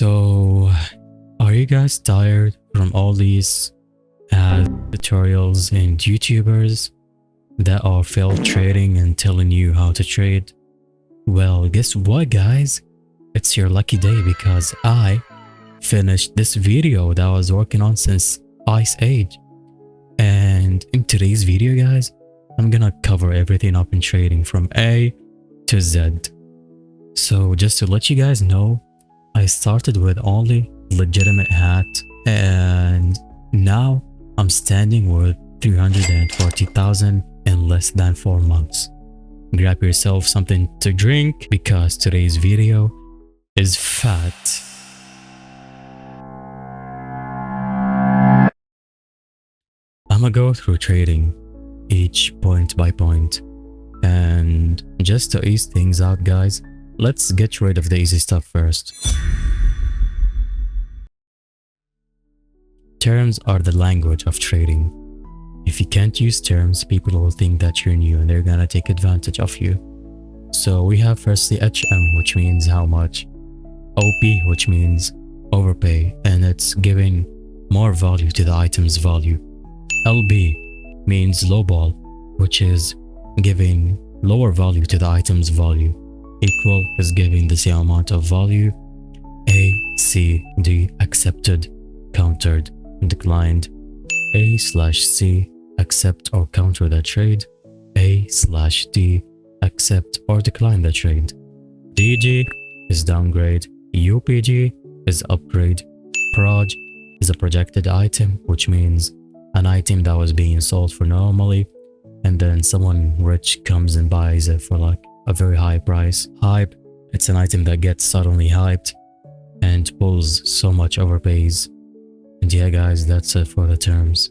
So, are you guys tired from all these tutorials and YouTubers that are failed trading and telling you how to trade? Well, guess what, guys? It's your lucky day because I finished this video that I was working on since Ice Age. And in today's video, guys, I'm gonna cover everything up in trading from A to Z. So just to let you guys know, I started with only legitimate hat and now I'm standing with 340,000 in less than 4 months. Grab yourself something to drink because today's video is fat. I'ma go through trading each point by point, and just to ease things out, guys, let's get rid of the easy stuff first. Terms are the language of trading. If you can't use terms, people will think that you're new and they're gonna take advantage of you. So we have firstly HM, which means how much, OP, which means overpay, and it's giving more value to the item's value. LB means lowball, which is giving lower value to the item's value. Equal is giving the same amount of value. A, C, D, accepted, countered, declined. A/C, accept or counter the trade. A/D, accept or decline the trade. DG is downgrade. UPG is upgrade. Proj is a projected item, which means an item that was being sold for normally, and then someone rich comes and buys it for like a very high price. Hype, it's an item that gets suddenly hyped and pulls so much overpays. And yeah, guys, that's it for the terms.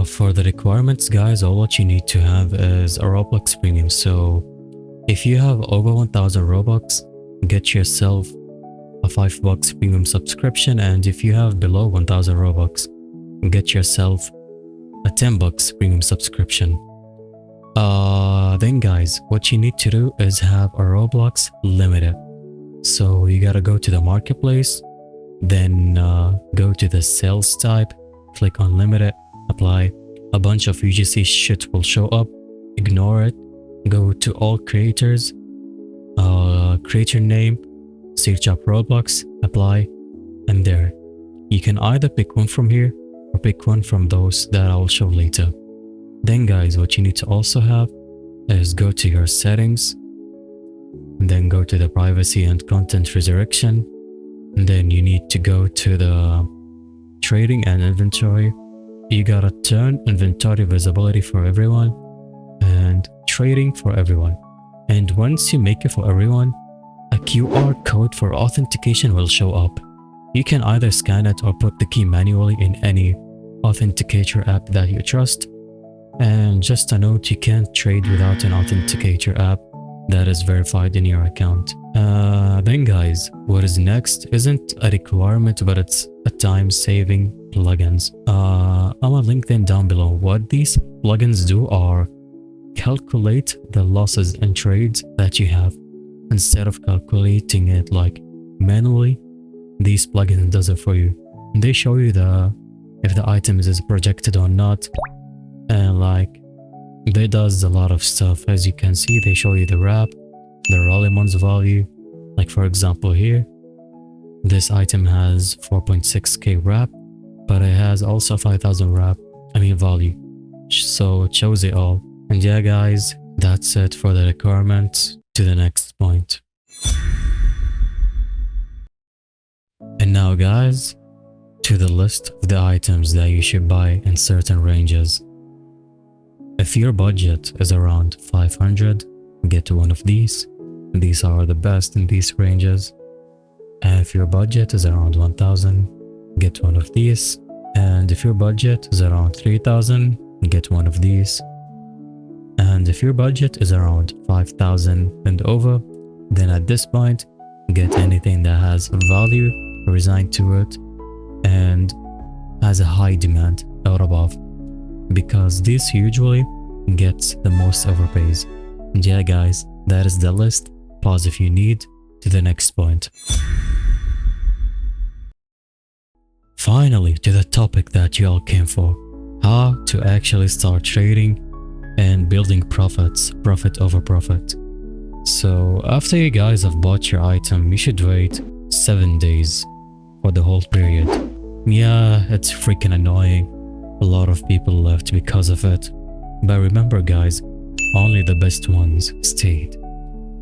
For the requirements, guys, all what you need to have is a Roblox premium. So if you have over 1000 Robux, get yourself a $5 premium subscription, and if you have below 1000 Robux, get yourself a $10 premium subscription. Then guys, what you need to do is have a Roblox limited. So you gotta go to the marketplace, then go to the sales type, click on limited, apply. A bunch of UGC shit will show up, ignore it, go to all creators, create your name, search up Roblox, apply, and there. You can either pick one from here or pick one from those that I will show later. Then guys, what you need to also have is go to your settings, and then go to the privacy and content resurrection, and then you need to go to the trading and inventory. You gotta turn inventory visibility for everyone and trading for everyone. And once you make it for everyone, a QR code for authentication will show up. You can either scan it or put the key manually in any authenticator app that you trust. And just a note, you can't trade without an authenticator app that is verified in your account. Then guys, what is next isn't a requirement, but it's a time-saving plugins. I'm gonna link them down below. What these plugins do are calculate the losses and trades that you have. Instead of calculating it like manually, these plugins does it for you. They show you if the item is projected or not, and like they does a lot of stuff. As you can see, they show you the wrap, the Rollimon's value. Like for example here, this item has 4.6k wrap, but it has also 5000 wrap, value. So it shows it all. And yeah guys, that's it for the requirements. To the next point. And now guys, to the list of the items that you should buy in certain ranges. If your budget is around 500, get one of these. These are the best in these ranges. And if your budget is around 1000, get one of these. And if your budget is around 3000, get one of these. And if your budget is around 5000 and over, then at this point, get anything that has value resigned to it and has a high demand or above, because this usually gets the most overpays. And yeah guys, that is the list. pause if you need, to the next point. Finally, to the topic that you all came for, how to actually start trading and building profit over profit. So after you guys have bought your item, you should wait 7 days for the whole period. Yeah, it's freaking annoying. A lot of people left because of it. But remember guys, only the best ones stayed.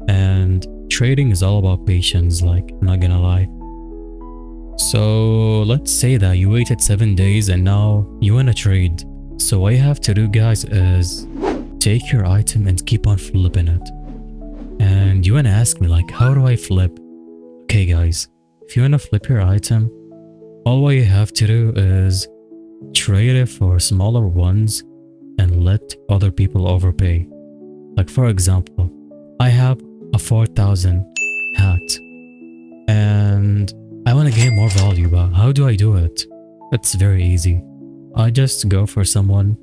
And trading is all about patience, like, I'm not gonna lie. So let's say that you waited 7 days and now you wanna trade. So what you have to do guys is take your item and keep on flipping it. And you wanna ask me like, how do I flip? Okay guys, if you wanna flip your item, all what you have to do is trade it for smaller ones and let other people overpay. Like for example, I have a 4,000 hat and I want to gain more value, but how do I do it? It's very easy. I just go for someone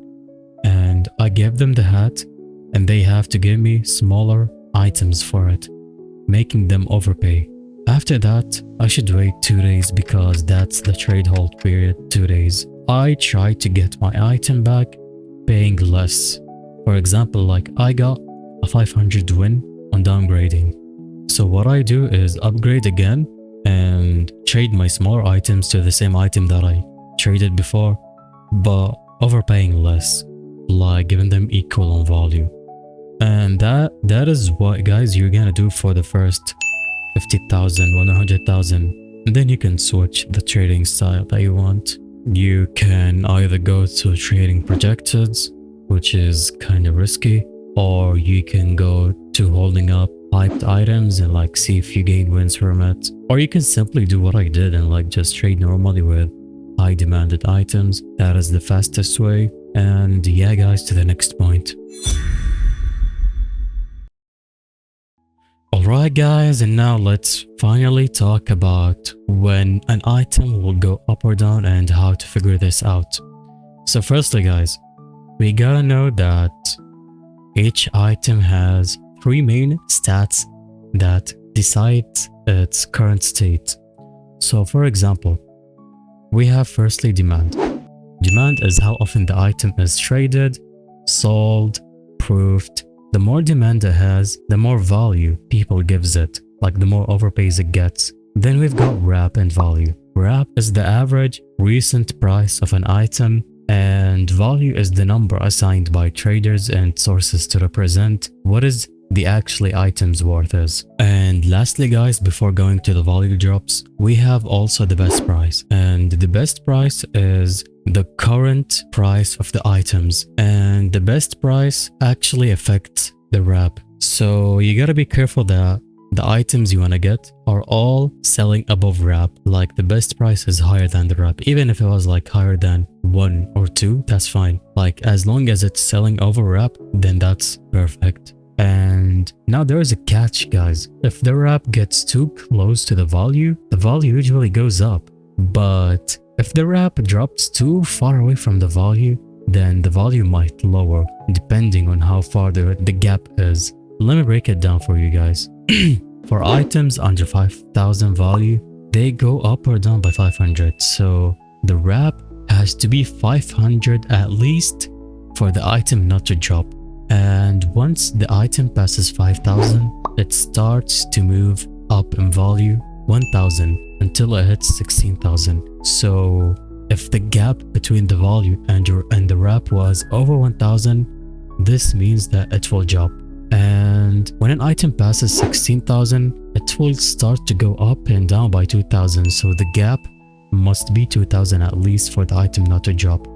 and I give them the hat and they have to give me smaller items for it, making them overpay. After that, I should wait 2 days because that's the trade hold period, 2 days. I try to get my item back paying less. For example, like I got a 500 win on downgrading. So what I do is upgrade again and trade my smaller items to the same item that I traded before, but overpaying less, like giving them equal on value. And that is what guys you're gonna do for the first 50,000, 100,000. And then you can switch the trading style that you want. You can either go to trading projected, which is kind of risky, or you can go to holding up hyped items and like see if you gain wins from it. Or you can simply do what I did and like just trade normally with high demanded items. That is the fastest way. And yeah guys, to the next point. Alright guys, and now let's finally talk about when an item will go up or down and how to figure this out. So firstly guys, we gotta know that each item has 3 main stats that decide its current state. So for example, we have firstly demand. Demand is how often the item is traded, sold, proved. The more demand it has, the more value people gives it, like the more overpays it gets. Then we've got wrap and value. Wrap is the average recent price of an item, and value is the number assigned by traders and sources to represent what is the actually item's worth is. And lastly guys, before going to the value drops, we have also the best price. And the best price is the current price of the items, and the best price actually affects the wrap. So you gotta be careful that the items you want to get are all selling above wrap, like the best price is higher than the wrap. Even if it was like higher than 1 or 2, that's fine. Like as long as it's selling over wrap, then that's perfect. And now there is a catch guys. If the wrap gets too close to the value usually goes up. But if the wrap drops too far away from the value, then the value might lower depending on how far the gap is. Let me break it down for you guys. For items under 5,000 value, they go up or down by 500. So the wrap has to be 500 at least for the item not to drop. And once the item passes 5,000, it starts to move up in value 1,000 until it hits 16,000. So if the gap between the value and the wrap was over 1,000, this means that it will drop. And when an item passes 16,000, it will start to go up and down by 2,000. So the gap must be 2,000 at least for the item not to drop.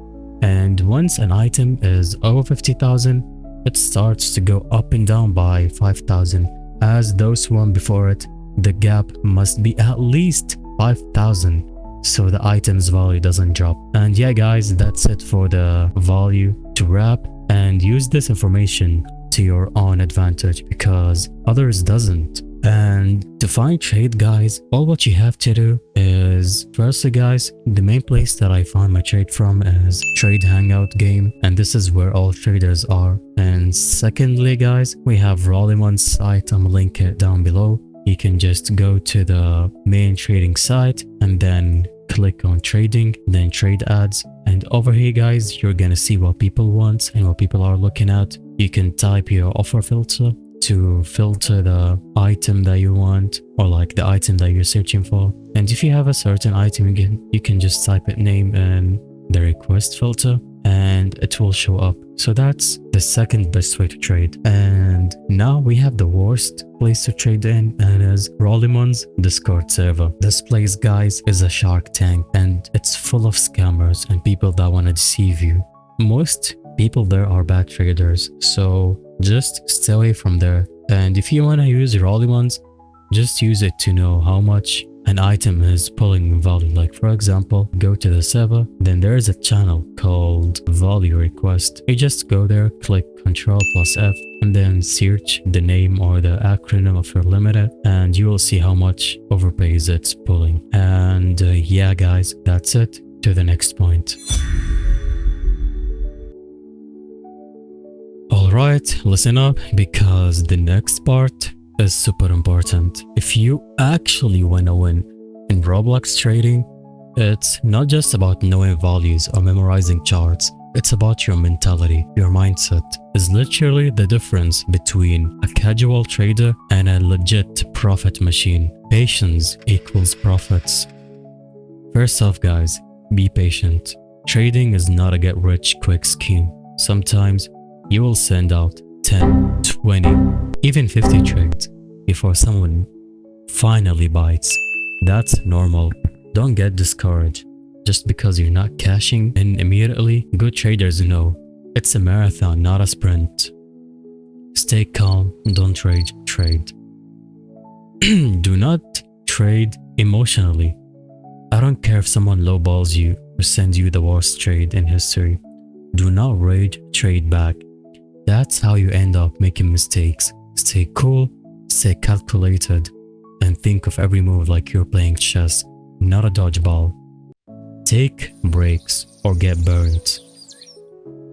And once an item is over 50,000, it starts to go up and down by 5,000. As those one before it, the gap must be at least 5,000 so the item's value doesn't drop. And yeah guys, that's it for the value to wrap, and use this information to your own advantage because others doesn't. And to find trade, guys, all what you have to do is, firstly guys, the main place that I found my trade from is Trade Hangout game, and this is where all traders are. And secondly guys, we have ROBLOX site. I'm link it down below. You can just go to the main trading site and then click on trading, then trade ads, and over here guys, you're gonna see what people want and what people are looking at. You can type your offer filter to filter the item that you want, or like the item that you're searching for. And if you have a certain item, you can just type it name in the request filter and it will show up. So that's the second best way to trade. And now we have the worst place to trade in, and is ROBLOX Discord server. This place guys is a shark tank, and it's full of scammers and people that want to deceive you. Most people there are bad traders, so just stay away from there. And if you want to use ROBLOX, just use it to know how much an item is pulling value. Like for example, go to the server, then there is a channel called value request. You just go there, click Ctrl+F, and then search the name or the acronym of your limit, and you will see how much overpays it's pulling. And yeah guys, that's it. To the next point. Alright, listen up, because the next part is super important. If you actually want to win in ROBLOX trading, it's not just about knowing values or memorizing charts. It's about your mentality. Your mindset is literally the difference between a casual trader and a legit profit machine. Patience equals profits. First off guys, be patient. Trading is not a get rich quick scheme. Sometimes you will send out 10, 20, even 50 trades before someone finally bites. That's normal. Don't get discouraged just because you're not cashing in immediately. Good traders know it's a marathon, not a sprint. Stay calm, don't rage trade. Do not trade emotionally. I don't care if someone lowballs you or sends you the worst trade in history. Do not rage trade back. That's how you end up making mistakes. Stay cool, stay calculated, and think of every move like you're playing chess, not a dodgeball. Take breaks or get burned.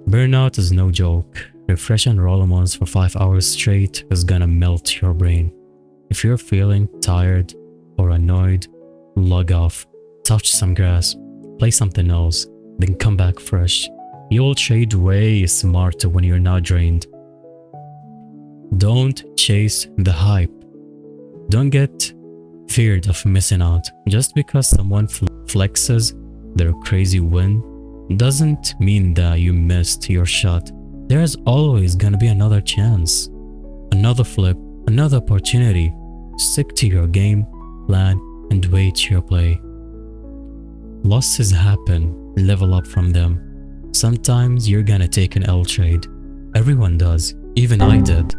Burnout is no joke. Refreshing ROBLOX for 5 hours straight is gonna melt your brain. If you're feeling tired or annoyed, log off, touch some grass, play something else, then come back fresh. You'll trade way smarter when you're not drained. Don't chase the hype. Don't get feared of missing out. Just because someone flexes their crazy win doesn't mean that you missed your shot. There's always gonna be another chance, another flip, another opportunity. Stick to your game plan and wait your play. Losses happen, level up from them. Sometimes you're gonna take an L trade. Everyone does. Even I did.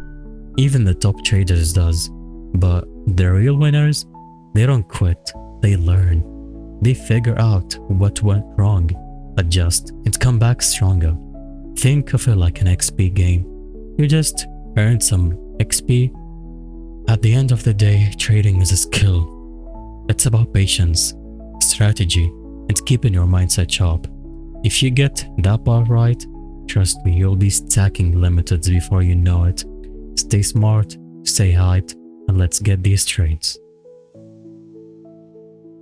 Even the top traders does. But the real winners, they don't quit. They learn. They figure out what went wrong, adjust, and come back stronger. Think of it like an XP game. You just earned some XP. At the end of the day, trading is a skill. It's about patience, strategy, and keeping your mindset sharp. If you get that part right, trust me, you'll be stacking limiteds before you know it. Stay smart, stay hyped, and let's get these trades.